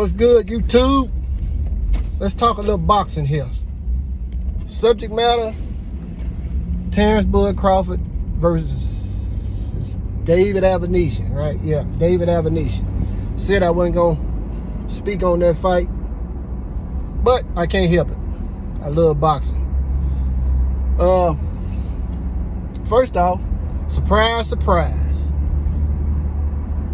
What's good, YouTube? Let's talk a little boxing here. Subject matter, Terence Crawford versus David Avanesyan, right? Yeah, David Avanesyan. Said I wasn't going to speak on that fight, but I can't help it. I love boxing. First off, surprise, surprise.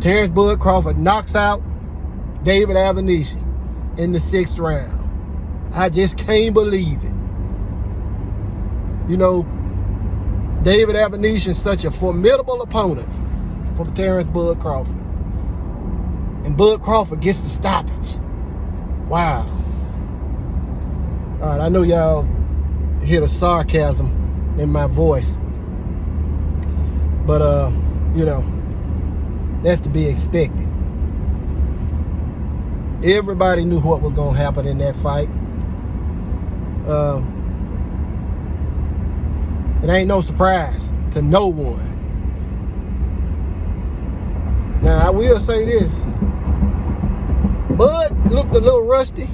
Terence Crawford knocks out David Avanesyan in the 6th round. I just can't believe it. You know, David Avanesyan is such a formidable opponent for Terence Crawford. And Crawford gets the stoppage. Wow. All right, I know y'all hear the sarcasm in my voice. But, you know, that's to be expected. Everybody knew what was going to happen in that fight. It ain't no surprise to no one. Now, I will say this. Bud looked a little rusty.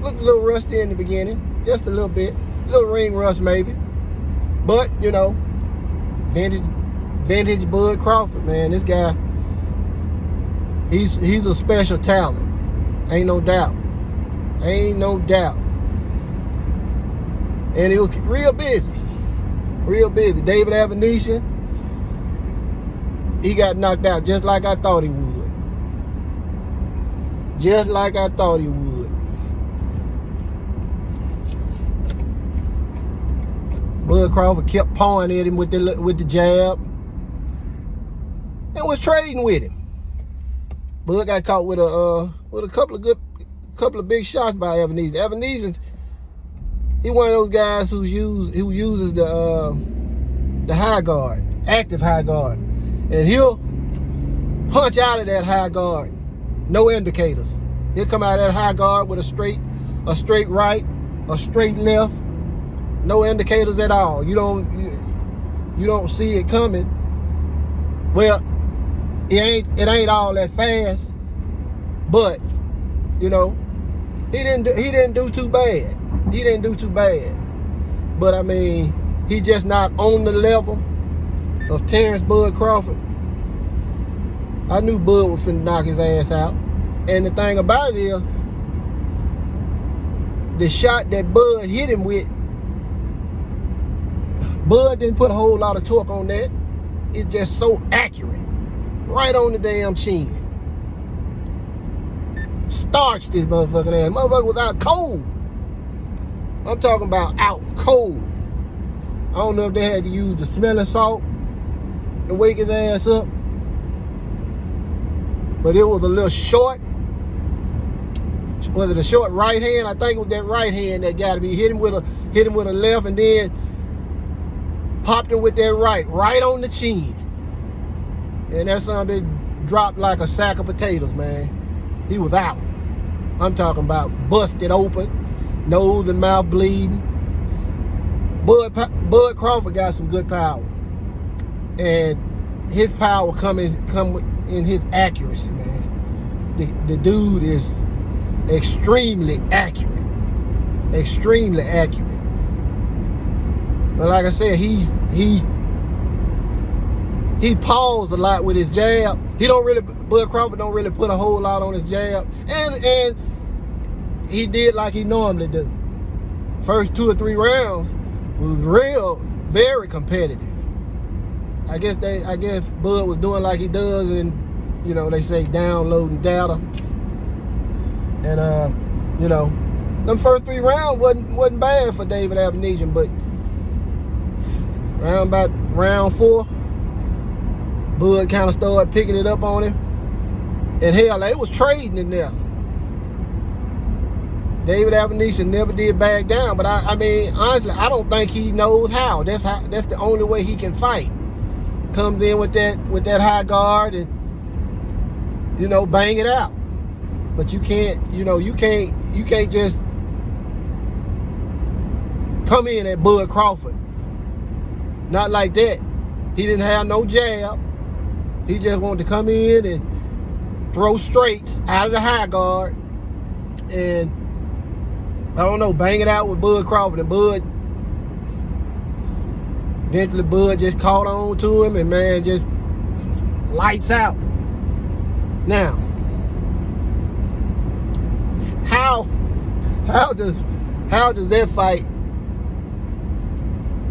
Looked a little rusty in the beginning. Just a little bit. A little ring rust maybe. But, you know, vintage Bud Crawford, man. This guy, he's a special talent. Ain't no doubt. Ain't no doubt. And he was real busy. Real busy. David Avanesyan, he got knocked out just like I thought he would. Just like I thought he would. Bud Crawford kept pawing at him with the jab and was trading with him. Bud got caught with a couple of big shots by Avanesyan. Avanesyan, he one of those guys who uses the high guard, active high guard, and he'll punch out of that high guard, no indicators. He'll come out of that high guard with a straight right, a straight left, no indicators at all. You don't see it coming. Well, it ain't all that fast, but you know, he didn't do too bad. He didn't do too bad. But I mean, he just not on the level of Terence Crawford. I knew Bud was finna knock his ass out. And the thing about it is, the shot that Bud hit him with, Bud didn't put a whole lot of torque on that. It's just so accurate. Right on the damn chin. Starched this motherfucking ass. Motherfucker was out cold. I'm talking about out cold. I don't know if they had to use the smelling salt to wake his ass up. But it was a little short. Was it a short right hand? I think it was that right hand that got to be hit him with a left and then popped him with that right on the chin. And that son been dropped like a sack of potatoes, man. He was out. I'm talking about busted open, nose and mouth bleeding. Bud Crawford got some good power, and his power come in his accuracy, man. The dude is extremely accurate, extremely accurate. But like I said, he paused a lot with his jab. Bud Crawford don't really put a whole lot on his jab, and he did like he normally do. First 2 or 3 rounds was very competitive. I guess Bud was doing like he does, and you know, they say downloading data. And you know, them first 3 rounds wasn't bad for David Avanesyan, but about round 4, Bud kind of started picking it up on him. And hell, they was trading in there. David Avanesyan never did back down, but I mean, honestly, I don't think he knows how. That's the only way he can fight. Comes in with that high guard and, you know, bang it out. But you can't just come in at Bud Crawford. Not like that. He didn't have no jab. He just wanted to come in and throw straights out of the high guard and, I don't know, bang it out with Bud Crawford. And eventually Bud just caught on to him and, man, just lights out. Now, how does that fight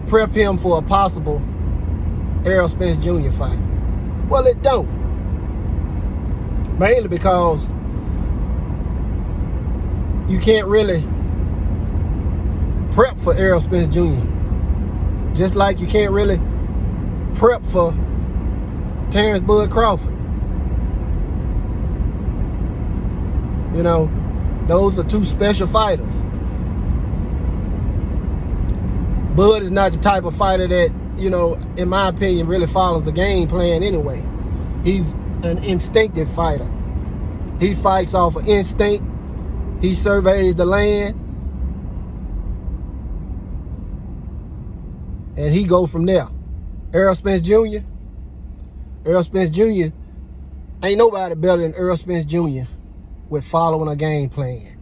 prep him for a possible Errol Spence Jr. fight? Well, it don't. Mainly because you can't really prep for Errol Spence Jr. Just like you can't really prep for Terence Bud Crawford. You know, those are two special fighters. Bud is not the type of fighter that, you know, in my opinion, really follows the game plan anyway. He's an instinctive fighter. He fights off of instinct. He surveys the land. And he go from there. Errol Spence Jr. Ain't nobody better than Errol Spence Jr. with following a game plan.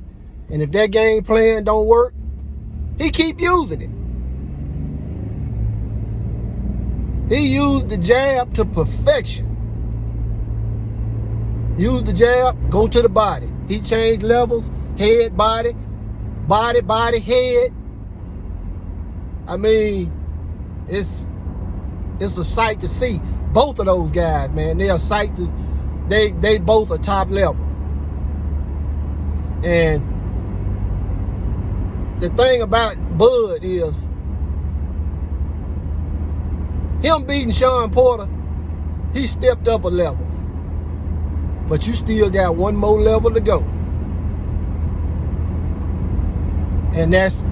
And if that game plan don't work, he keep using it. He used the jab to perfection. Use the jab, go to the body. He changed levels, head, body, head. I mean, it's a sight to see. Both of those guys, man, they are sight to, they both are top level. And the thing about Bud is, him beating Sean Porter, he stepped up a level. But you still got one more level to go. And that's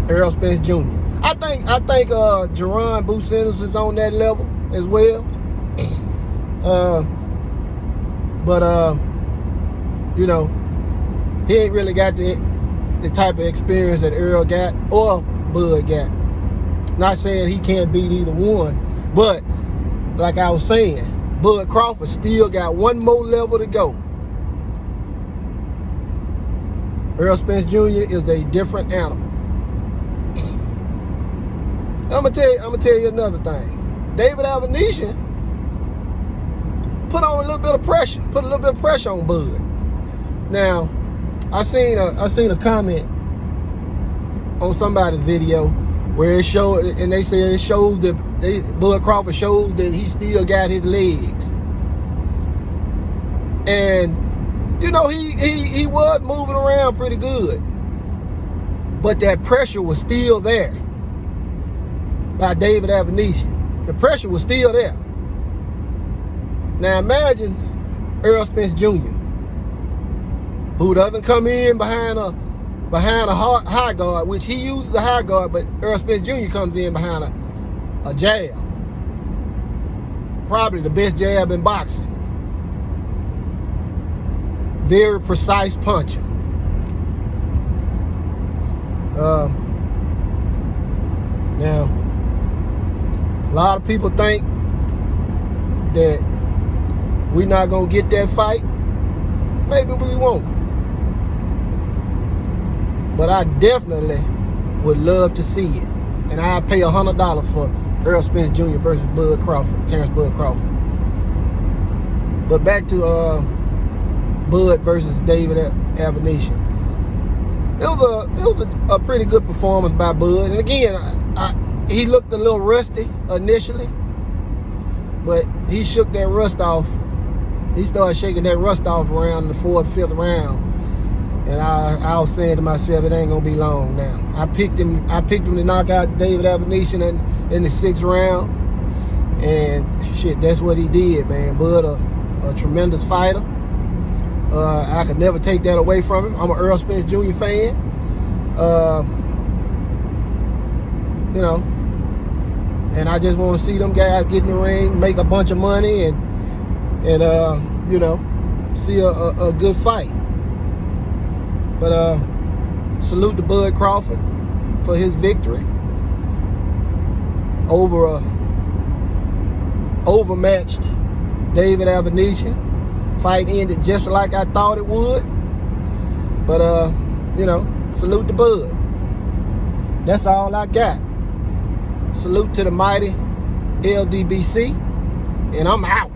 Errol Spence Jr. I think Jerron Boots Sanders is on that level as well. But you know, he ain't really got the type of experience that Errol got or Bud got. Not saying he can't beat either one, but like I was saying, Bud Crawford still got one more level to go. Errol Spence Jr. is a different animal. And I'm gonna tell you another thing. David Avanesyan put on a little bit of pressure, on Bud. Now, I seen a comment on somebody's video where it showed, and they said it showed that Bud Crawford showed that he still got his legs. And you know, he was moving around pretty good, but that pressure was still there by David Avanesyan. The pressure was still there. Now imagine Errol Spence Jr., who doesn't come in behind a high guard, which he uses a high guard, but Errol Spence Jr. comes in behind a jab. Probably the best jab in boxing. Very precise puncher. Now, a lot of people think that we're not going to get that fight. Maybe we won't. But I definitely would love to see it. And I'd pay $100 for Errol Spence Jr. versus Bud Crawford, Terence Bud Crawford. But back to Bud versus David Avanesyan. It was a pretty good performance by Bud. And again, he looked a little rusty initially, but he shook that rust off. He started shaking that rust off around the 4th, 5th round. And I was saying to myself, it ain't gonna be long now. I picked him to knock out David Avanesyan in the 6th round. And shit, that's what he did, man. Bud, a tremendous fighter. I could never take that away from him. I'm an Errol Spence Jr. fan. You know, and I just want to see them guys get in the ring, make a bunch of money, and you know, see a good fight. But salute to Bud Crawford for his victory over a overmatched David Avanesyan. Fight ended just like I thought it would. But you know, salute to Bud. That's all I got. Salute to the mighty LDBC, and I'm out.